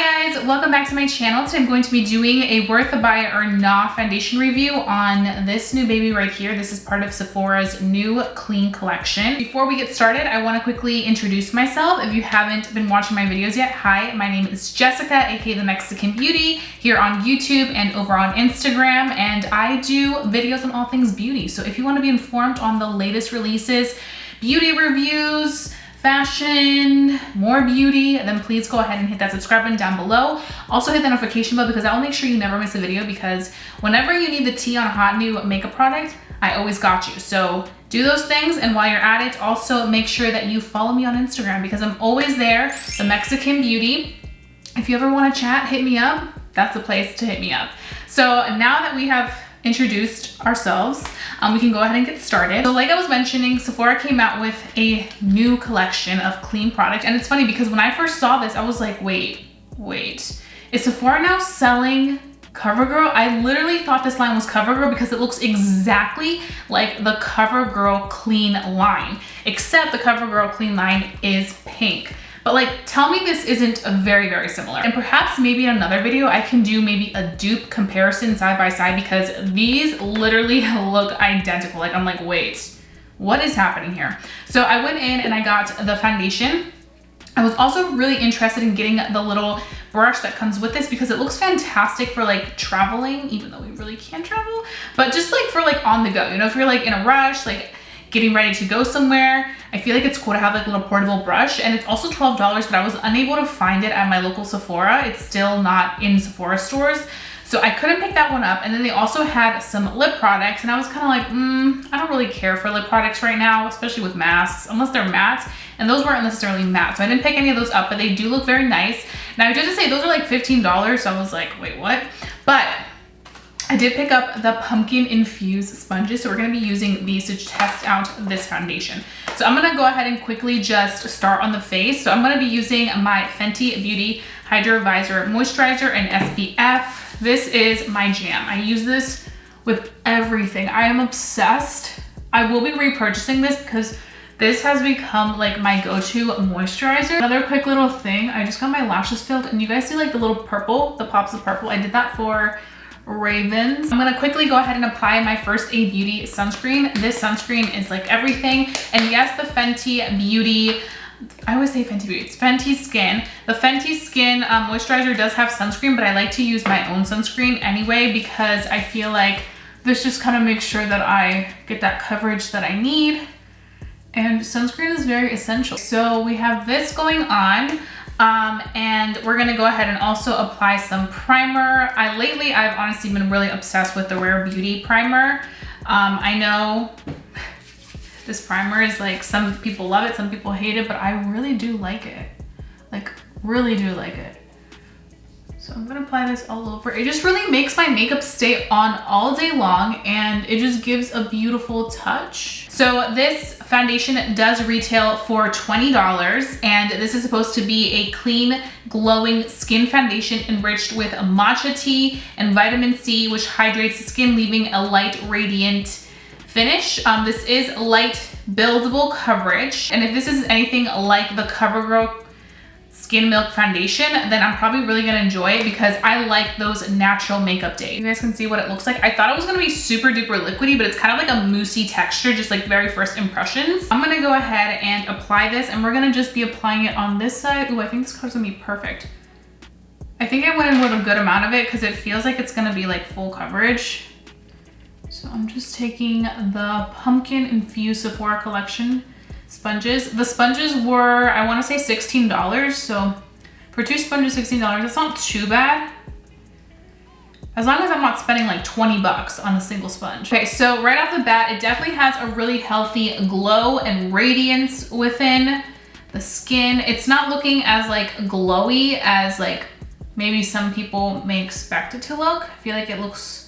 guys, welcome back to my channel. Today I'm going to be doing a worth a buy or not foundation review on this new baby right here. This is part of Sephora's new clean collection. Before we get started, I want to quickly introduce myself. If you haven't been watching my videos yet, hi, my name is Jessica, aka the Mexican Beauty, here on YouTube and over on Instagram, and I do videos on all things beauty. So if you want to be informed on the latest releases, beauty reviews, fashion, more beauty, then please go ahead and hit that subscribe button down below. Also hit the notification bell because that will make sure you never miss a video, because whenever you need the tea on a hot new makeup product, I always got you. So do those things, and while you're at it, also make sure that you follow me on Instagram because I'm always there, the Mexican Beauty. If you ever want to chat, hit me up. That's the place to hit me up. So now that we have introduced ourselves, we can go ahead and get started. So like I was mentioning, Sephora came out with a new collection of clean product, and it's funny because when I first saw this, I was like, wait, is Sephora now selling Covergirl? I literally thought this line was Covergirl because it looks exactly like the Covergirl clean line, except the Covergirl clean line is pink. But like, tell me this isn't very, very similar. And perhaps maybe in another video, I can do maybe a dupe comparison side by side because these literally look identical. Like, I'm like, wait, what is happening here? So I went in and I got the foundation. I was also really interested in getting the little brush that comes with this because it looks fantastic for like traveling, even though we really can't travel, but just like for like on the go, you know, if you're like in a rush, like getting ready to go somewhere, I feel like it's cool to have like a little portable brush. And it's also $12, but I was unable to find it at my local Sephora. It's still not in Sephora stores, so I couldn't pick that one up. And then they also had some lip products, and I was kind of like, I don't really care for lip products right now, especially with masks, unless they're matte, and those weren't necessarily matte, so I didn't pick any of those up, but they do look very nice. Now I did just say those are like $15, so I was like, wait, what? But I did pick up the pumpkin infused sponges, so we're gonna be using these to test out this foundation. So I'm gonna go ahead and quickly just start on the face. So I'm gonna be using my Fenty Beauty Hydra Visor Moisturizer and SPF. This is my jam. I use this with everything. I am obsessed. I will be repurchasing this because this has become like my go-to moisturizer. Another quick little thing, I just got my lashes filled, and you guys see like the little purple, the pops of purple. I did that for Ravens. I'm gonna quickly go ahead and apply my first A Beauty sunscreen. This sunscreen is like everything. And yes, the Fenty Beauty, I always say Fenty Beauty, it's Fenty Skin. The Fenty Skin moisturizer does have sunscreen, but I like to use my own sunscreen anyway because I feel like this just kind of makes sure that I get that coverage that I need. And sunscreen is very essential. So we have this going on. And we're gonna go ahead and also apply some primer. Lately, I've honestly been really obsessed with the Rare Beauty primer. I know this primer is like, some people love it, some people hate it, but I really do like it. Like, really do like it. So I'm gonna apply this all over. It just really makes my makeup stay on all day long, and it just gives a beautiful touch. So this foundation does retail for $20, and this is supposed to be a clean, glowing skin foundation enriched with matcha tea and vitamin C, which hydrates the skin, leaving a light, radiant finish. This is light, buildable coverage, and if this is anything like the Covergirl Skin Milk foundation, then I'm probably really gonna enjoy it because I like those natural makeup days. You guys can see what it looks like. I thought it was gonna be super duper liquidy, but it's kind of like a moussey texture, just like very first impressions. I'm gonna go ahead and apply this, and we're gonna just be applying it on this side. Ooh, I think this color's gonna be perfect. I think I went in with a good amount of it because it feels like it's gonna be like full coverage. So I'm just taking the pumpkin infused Sephora collection sponges. The sponges were, I want to say $16. So for 2 sponges, $16, that's not too bad. As long as I'm not spending like 20 bucks on a single sponge. Okay, so right off the bat, it definitely has a really healthy glow and radiance within the skin. It's not looking as like glowy as like maybe some people may expect it to look. I feel like it looks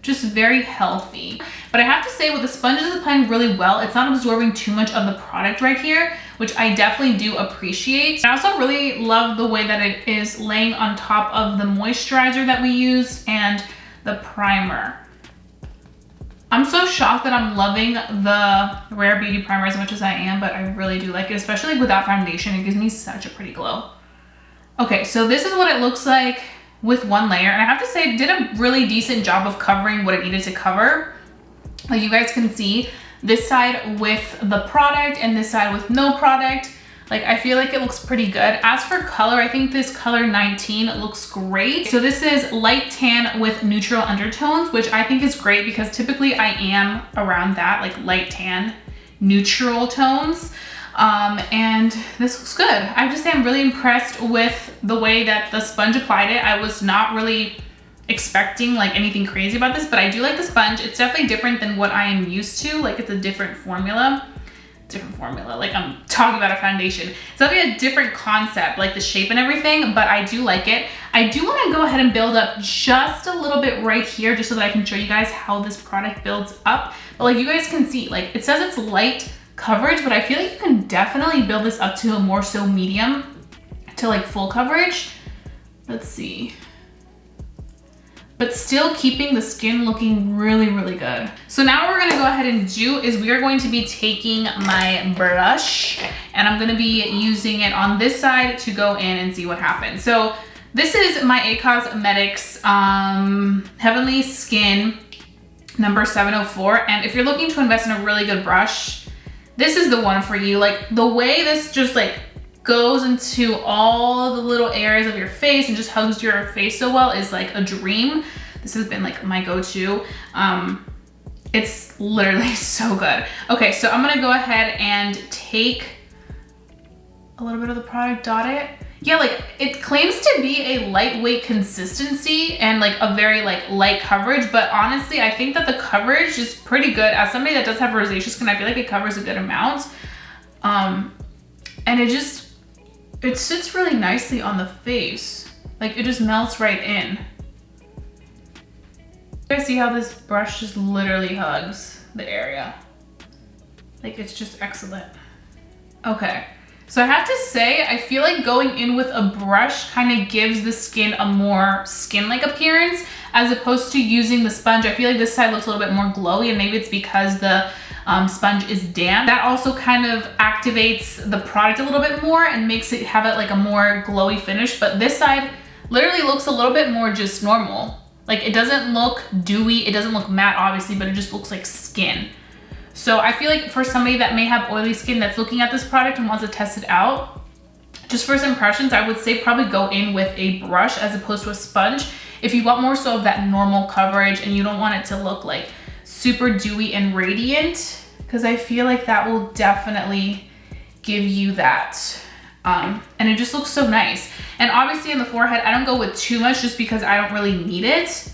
just very healthy. But I have to say, with the sponges, it's applying really well. It's not absorbing too much of the product right here, which I definitely do appreciate. I also really love the way that it is laying on top of the moisturizer that we used and the primer. I'm so shocked that I'm loving the Rare Beauty primer as much as I am, but I really do like it, especially like with that foundation. It gives me such a pretty glow. Okay, so this is what it looks like with one layer. And I have to say, it did a really decent job of covering what it needed to cover. Like you guys can see, this side with the product and this side with no product. Like I feel like it looks pretty good. As for color, I think this color 19 looks great. So this is light tan with neutral undertones, which I think is great because typically I am around that, like light tan, neutral tones. And this looks good. I have to say I'm really impressed with the way that the sponge applied it. I was not really expecting like anything crazy about this, but I do like the sponge. It's definitely different than what I am used to. Like it's a different formula, like I'm talking about a foundation. It's definitely a different concept, like the shape and everything, but I do like it. I do want to go ahead and build up just a little bit right here, just so that I can show you guys how this product builds up. But like you guys can see, like it says it's light coverage, but I feel like you can definitely build this up to a more so medium to like full coverage. Let's see. But still keeping the skin looking really, really good. So now what we're gonna go ahead and do is we are going to be taking my brush and I'm gonna be using it on this side to go in and see what happens. So this is my A Cosmetics Heavenly Skin number 704. And if you're looking to invest in a really good brush, this is the one for you. Like the way this just like goes into all the little areas of your face and just hugs your face so well is like a dream. This has been like my go-to. It's literally so good. Okay, so I'm gonna go ahead and take a little bit of the product, dot it. Yeah, like it claims to be a lightweight consistency and like a very like light coverage, but honestly, I think that the coverage is pretty good. As somebody that does have rosacea skin, I feel like it covers a good amount. And it sits really nicely on the face. Like it just melts right in. You guys see how this brush just literally hugs the area? Like it's just excellent. Okay, so I have to say, I feel like going in with a brush kind of gives the skin a more skin-like appearance as opposed to using the sponge. I feel like this side looks a little bit more glowy, and maybe it's because the sponge is damp. That also kind of activates the product a little bit more and makes it have it like a more glowy finish. But this side literally looks a little bit more just normal. Like it doesn't look dewy, it doesn't look matte obviously, but it just looks like skin. So I feel like for somebody that may have oily skin that's looking at this product and wants to test it out, just first impressions, I would say probably go in with a brush as opposed to a sponge. If you want more so of that normal coverage and you don't want it to look like super dewy and radiant, because I feel like that will definitely give you that. And it just looks so nice. And obviously in the forehead, I don't go with too much just because I don't really need it.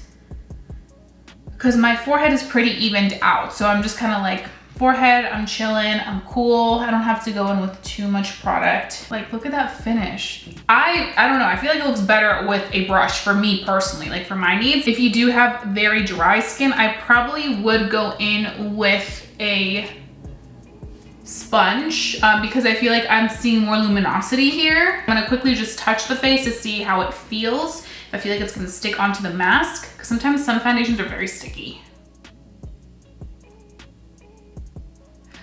Because my forehead is pretty evened out. So I'm just kind of like, forehead, I'm chilling, I'm cool. I don't have to go in with too much product. Like, look at that finish. I don't know, I feel like it looks better with a brush for me personally, like for my needs. If you do have very dry skin, I probably would go in with a sponge because I feel like I'm seeing more luminosity here. I'm gonna quickly just touch the face to see how it feels. If I feel like it's gonna stick onto the mask, because sometimes some foundations are very sticky.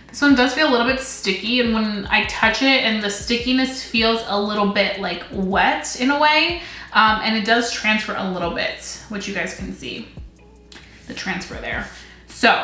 This one does feel a little bit sticky, and when I touch it and the stickiness feels a little bit like wet in a way, and it does transfer a little bit, which you guys can see the transfer there. So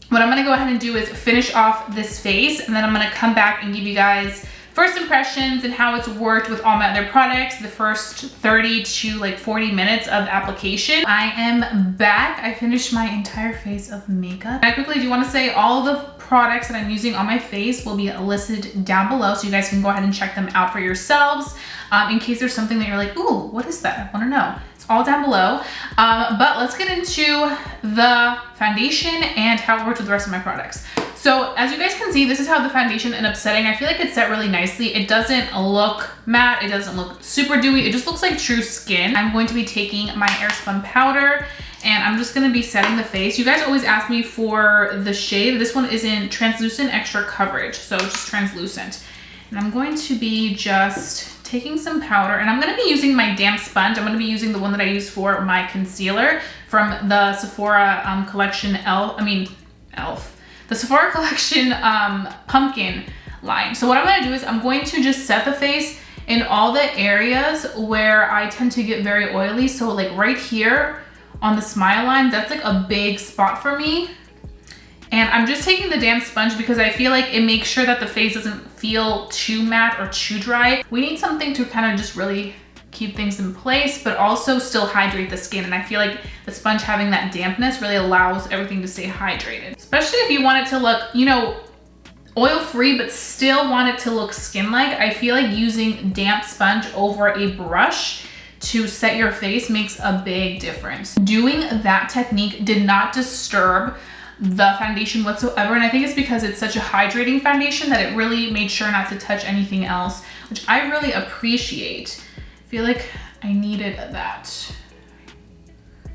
what I'm gonna go ahead and do is finish off this face, and then I'm gonna come back and give you guys first impressions and how it's worked with all my other products, the first 30 to like 40 minutes of application. I am back. I finished my entire face of makeup. I quickly do want to say all the products that I'm using on my face will be listed down below, so you guys can go ahead and check them out for yourselves in case there's something that you're like, ooh, what is that? I want to know. It's all down below. But let's get into the foundation and how it works with the rest of my products. So as you guys can see, this is how the foundation ended up setting. I feel like it's set really nicely. It doesn't look matte. It doesn't look super dewy. It just looks like true skin. I'm going to be taking my Airspun powder, and I'm just gonna be setting the face. You guys always ask me for the shade. This one is in translucent extra coverage, so just translucent. And I'm going to be just taking some powder, and I'm gonna be using my damp sponge. I'm gonna be using the one that I use for my concealer from the Sephora collection the Sephora collection pumpkin line. So what I'm gonna do is I'm going to just set the face in all the areas where I tend to get very oily. So like right here on the smile line, that's like a big spot for me. And I'm just taking the damp sponge because I feel like it makes sure that the face doesn't feel too matte or too dry. We need something to kind of just really keep things in place, but also still hydrate the skin. And I feel like the sponge having that dampness really allows everything to stay hydrated. Especially if you want it to look, you know, oil-free, but still want it to look skin-like. I feel like using damp sponge over a brush to set your face makes a big difference. Doing that technique did not disturb the foundation whatsoever, and I think it's because it's such a hydrating foundation that it really made sure not to touch anything else, which I really appreciate. I feel like I needed that.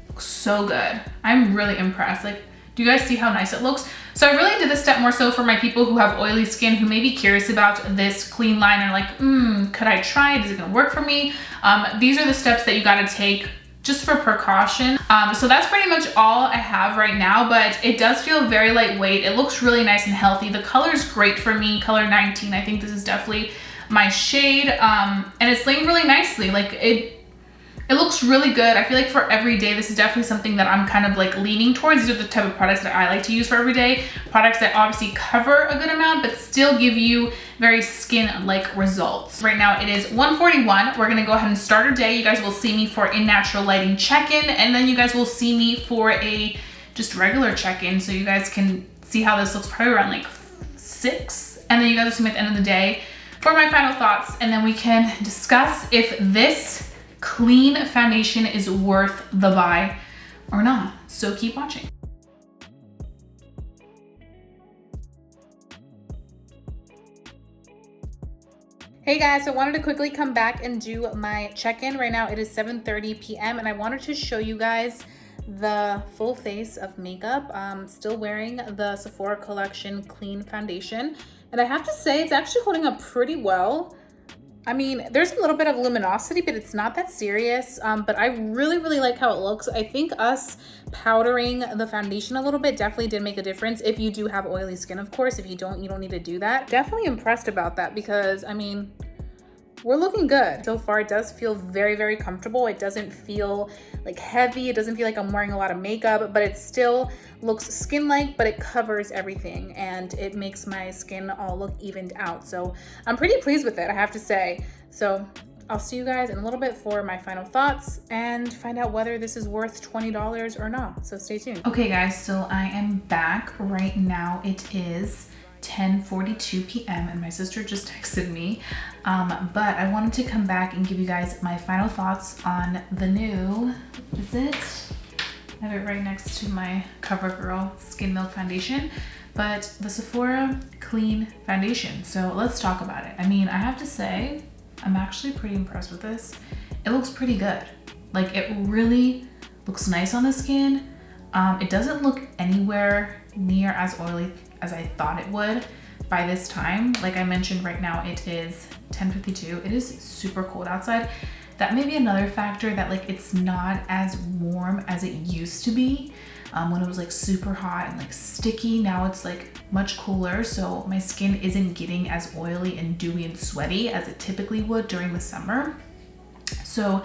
Looks so good. I'm really impressed. Like, do you guys see how nice it looks? So I really did this step more so for my people who have oily skin, who may be curious about this clean liner, like, could I try it? Is it gonna work for me? These are the steps that you gotta take just for precaution. So that's pretty much all I have right now, but it does feel very lightweight. It looks really nice and healthy. The color is great for me, color 19. I think this is definitely my shade, and it's laying really nicely. Like it looks really good. I feel like for every day, this is definitely something that I'm kind of like leaning towards. These are the type of products that I like to use for every day. Products that obviously cover a good amount, but still give you very skin-like results. Right now it is 1:41. We're gonna go ahead and start our day. You guys will see me for a natural lighting check-in, and then you guys will see me for a just regular check-in. So you guys can see how this looks probably around like 6. And then you guys will see me at the end of the day for my final thoughts. And then we can discuss if this clean foundation is worth the buy or not. So keep watching. Hey guys, I wanted to quickly come back and do my check-in. Right now it is 7:30 p.m. and I wanted to show you guys the full face of makeup. Still wearing the Sephora collection clean foundation, and I have to say it's actually holding up pretty well. I mean, there's a little bit of luminosity, but it's not that serious. But I really like how it looks. I think us powdering the foundation a little bit definitely did make a difference. If you do have oily skin, of course. If you don't, you don't need to do that. Definitely impressed about that because, I mean, we're looking good. So far, it does feel very comfortable. It doesn't feel like heavy. It doesn't feel like I'm wearing a lot of makeup, but it still looks skin-like, but it covers everything and it makes my skin all look evened out. So I'm pretty pleased with it, I have to say. So I'll see you guys in a little bit for my final thoughts and find out whether this is worth $20 or not. So stay tuned. Okay guys, so I am back right now. It is 10:42 p.m. and my sister just texted me, but I wanted to come back and give you guys my final thoughts on the new, I have it right next to my Covergirl Skin Milk Foundation, but the Sephora Clean Foundation. So let's talk about it. I mean, I have to say, I'm actually pretty impressed with this. It looks pretty good. Like, it really looks nice on the skin. It doesn't look anywhere near as oily as I thought it would by this time. Like I mentioned, right now it is 10:52. It is super cold outside. That may be another factor, that like it's not as warm as it used to be when it was like super hot and like sticky. Now it's like much cooler, so my skin isn't getting as oily and dewy and sweaty as it typically would during the summer. So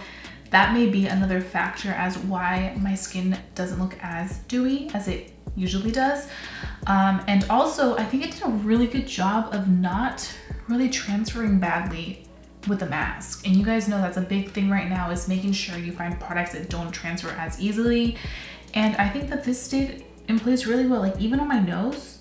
that may be another factor as why my skin doesn't look as dewy as it usually does. And also, I think it did a really good job of not really transferring badly with the mask. And you guys know that's a big thing right now, is making sure you find products that don't transfer as easily. And I think that this stayed in place really well. Like, even on my nose,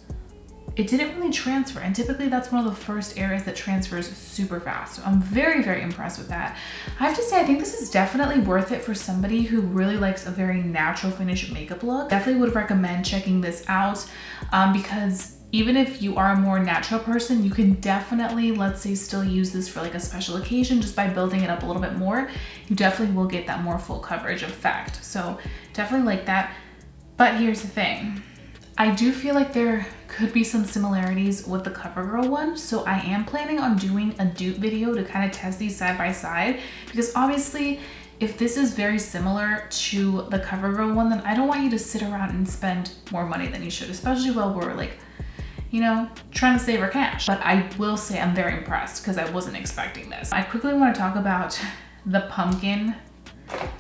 it didn't really transfer. And typically that's one of the first areas that transfers super fast. So I'm very impressed with that. I have to say, I think this is definitely worth it for somebody who really likes a very natural finish makeup look. Definitely would recommend checking this out because even if you are a more natural person, you can definitely, let's say, still use this for like a special occasion. Just by building it up a little bit more, you definitely will get that more full coverage effect. So definitely like that. But here's the thing. I do feel like there could be some similarities with the Covergirl one. So I am planning on doing a dupe video to kind of test these side by side, because obviously if this is very similar to the Covergirl one, then I don't want you to sit around and spend more money than you should, especially while we're like, you know, trying to save her cash. But I will say I'm very impressed because I wasn't expecting this. I quickly want to talk about the pumpkin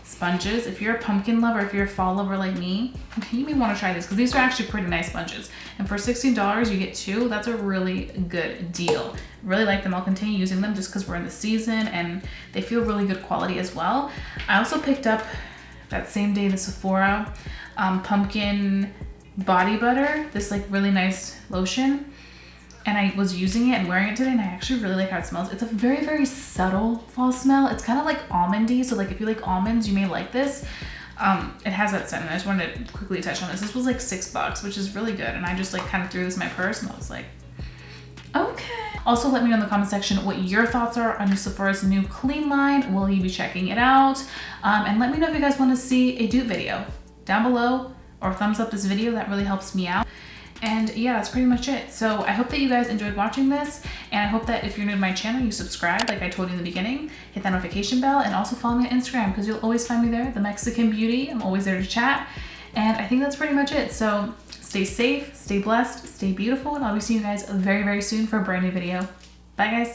sponges. If you're a pumpkin lover, if you're a fall lover like me, you may want to try this because these are actually pretty nice sponges. And for $16, you get 2. That's a really good deal. Really like them. I'll continue using them just because we're in the season and they feel really good quality as well. I also picked up that same day the Sephora pumpkin body butter, this like really nice lotion. And I was using it and wearing it today and I actually really like how it smells. It's a very, very subtle fall smell. It's kind of like almondy. So like if you like almonds, you may like this. It has that scent and I just wanted to quickly touch on this. This was like $6, which is really good. And I just like kind of threw this in my purse and I was like, okay. Also let me know in the comment section what your thoughts are on Sephora's new clean line. Will you be checking it out? And let me know if you guys want to see a dupe video down below or thumbs up this video. That really helps me out. And yeah, that's pretty much it. So I hope that you guys enjoyed watching this. And I hope that if you're new to my channel, you subscribe like I told you in the beginning. Hit that notification bell and also follow me on Instagram because you'll always find me there, the Mexican Beauty. I'm always there to chat. And I think that's pretty much it. So stay safe, stay blessed, stay beautiful, and I'll be seeing you guys very, very soon for a brand new video. Bye guys.